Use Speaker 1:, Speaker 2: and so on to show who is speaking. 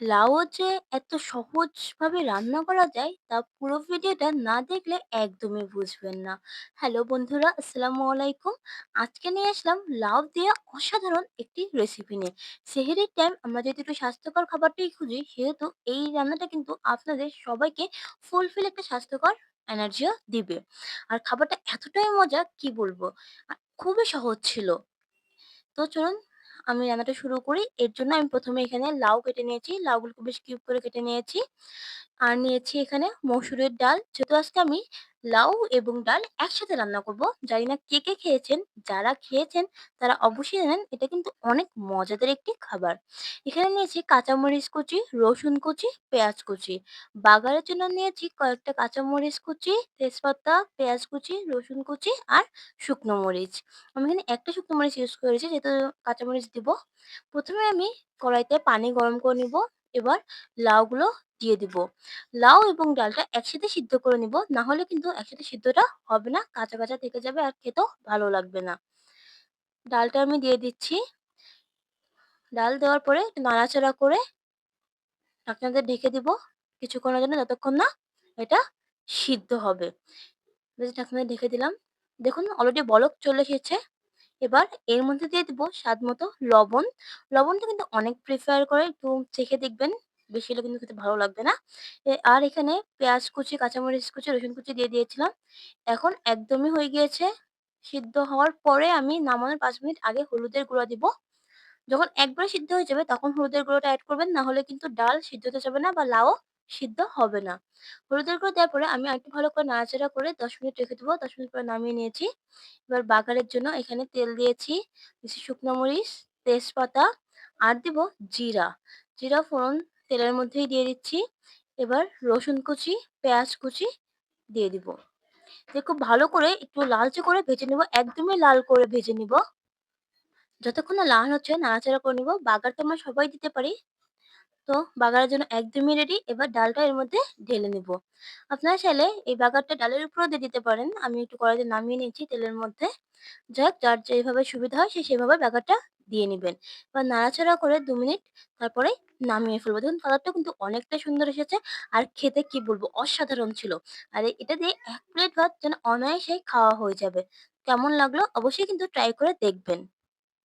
Speaker 1: লাউ যে এত সহজভাবে রান্না করা যায় তা পুরো ভিডিওটা না দেখলে একদমই বুঝবেন না। হ্যালো বন্ধুরা, আসসালামু আলাইকুম। আজকে নিয়ে আসলাম লাউ দিয়ে অসাধারণ একটি রেসিপি নিয়ে। সেহরির টাইম আমরা যেহেতু একটু স্বাস্থ্যকর খাবারটাই খুঁজি, সেহেতু এই রান্নাটা কিন্তু আপনাদের সবাইকে ফুলফিল একটা স্বাস্থ্যকর এনার্জিও দিবে। আর খাবারটা এতটাই মজা কি বলবো! খুবই সহজ ছিল। তো চলুন আমি রান্নাটা শুরু করি। এর জন্য আমি ১ম এ এখানে লাউ কেটে নিয়েছি। লাউগুলোকে বেশ কিউব করে কেটে নিয়েছি। আর নিয়েছি এখানে মসুরের ডাল। যেহেতু আজকে আমি লাউ এবং ডাল একসাথে রান্না করব। জানি না কে খেয়েছেন? যারা খেয়েছেন তারা অবশ্যই জানেন এটা কিন্তু অনেক মজাদার একটি খাবার। এখানে নিয়েছি কাঁচামরিচ কুচি, রসুন কুচি, পেঁয়াজ কুচি। বাগারের জন্য নিয়েছি কয়েকটা কাঁচামরিচ কুচি, তেজপাতা, পেঁয়াজ কুচি, রসুন কুচি আর শুকনো মরিচ। আমি এখানে একটা শুকনো মরিচ ইউজ করেছি যেহেতু কাঁচামরিচ দিব। ১ম এ আমি কড়াইতে পানি গরম করে নিব। এবার লাউগুলো দিয়ে দিব। লাউ এবং ডালটা একসাথে সিদ্ধ করে নিব। না হলে কিন্তু একসাথে সিদ্ধটা হবে না। কাঁচা, কাঁচা থেকে যাবে আর খেতেও ভালো লাগবে না। ডালটা আমি দিয়ে দিচ্ছি। ডাল দেওয়ার পরে একটু নাড়াচাড়া করে ঢাকনা দিয়ে ঢেকে দিব কিছুক্ষণের জন্য যতক্ষণ না এটা সিদ্ধ হবে। বেশ ঢাকনা দিয়ে ঢেকে দিলাম। দেখুন অলরেডি বলক চলে এসেছে। এবার এর মধ্যে দিয়ে দিব স্বাদমতো লবণ। লবণটা কিন্তু অনেক প্রিফার করে একটু চেখে দেখবেন। বেশি হলে কিন্তু খেতে ভালো লাগবে না। আর এখানে পেঁয়াজ কুচি, কাঁচামরিচ কুচি, রসুন কুচি দিয়ে দিয়েছিলাম। এখন একদমই হয়ে গিয়েছে। সিদ্ধ হওয়ার পরে আমি নামানোর ৫ মিনিট আগে হলুদের গুঁড়া দিব। যখন একবারে সিদ্ধ হয়ে যাবে তখন হলুদের গুঁড়োটা এড করবেন। না হলে কিন্তু ডাল সিদ্ধ হতে যাবে না বা লাউও সিদ্ধ হবে না। হলুদের গুঁড়ো দেওয়ার পরে আমি আরেকটু ভালো করে নাড়াচাড়া করে ১০ মিনিট রেখে দেবো। ১০ মিনিট পরে নামিয়ে নিয়েছি। এবার বাগারের জন্য এখানে তেল দিয়েছি, কিছু শুকনো মরিচ, তেজপাতা আর দিব জিরা। জিরা ফোড়ন তেলের মধ্যেই দিয়ে দিচ্ছি। এবার রসুন কুচি, পেঁয়াজ কুচি দিয়ে দিব। দিয়ে খুব ভালো করে একটু লালচে করে ভেজে নিব। একদমই লাল করে ভেজে নিব। যতক্ষণ না লাল হচ্ছে নাড়াচাড়া করে নিব। বাগার তো আমরা সবাই দিতে পারি। তো বাগারের জন্য একদমই রেডি। এবার ডালটা এর মধ্যে ঢেলে নিব। আপনারা চাইলে এই বাগারটা ডালের উপরেও দিয়ে দিতে পারেন। আমি একটু কড়াইতে নামিয়ে নিয়েছি তেলের মধ্যে। যাক যার যেভাবে সুবিধা হয় সে সেভাবে বাগারটা দিয়ে নিবেন। এবার নাড়াচাড়া করে ২ মিনিট তারপরে নামিয়ে ফেলব। দেখুন কালারটাও কিন্তু অনেকটা সুন্দর এসেছে। আর খেতে কি বলবো অসাধারণ ছিল। আর এটা দিয়ে ১ প্লেট ভাত যেন অনায়াসেই খাওয়া হয়ে যাবে। কেমন লাগলো অবশ্যই কিন্তু ট্রাই করে দেখবেন।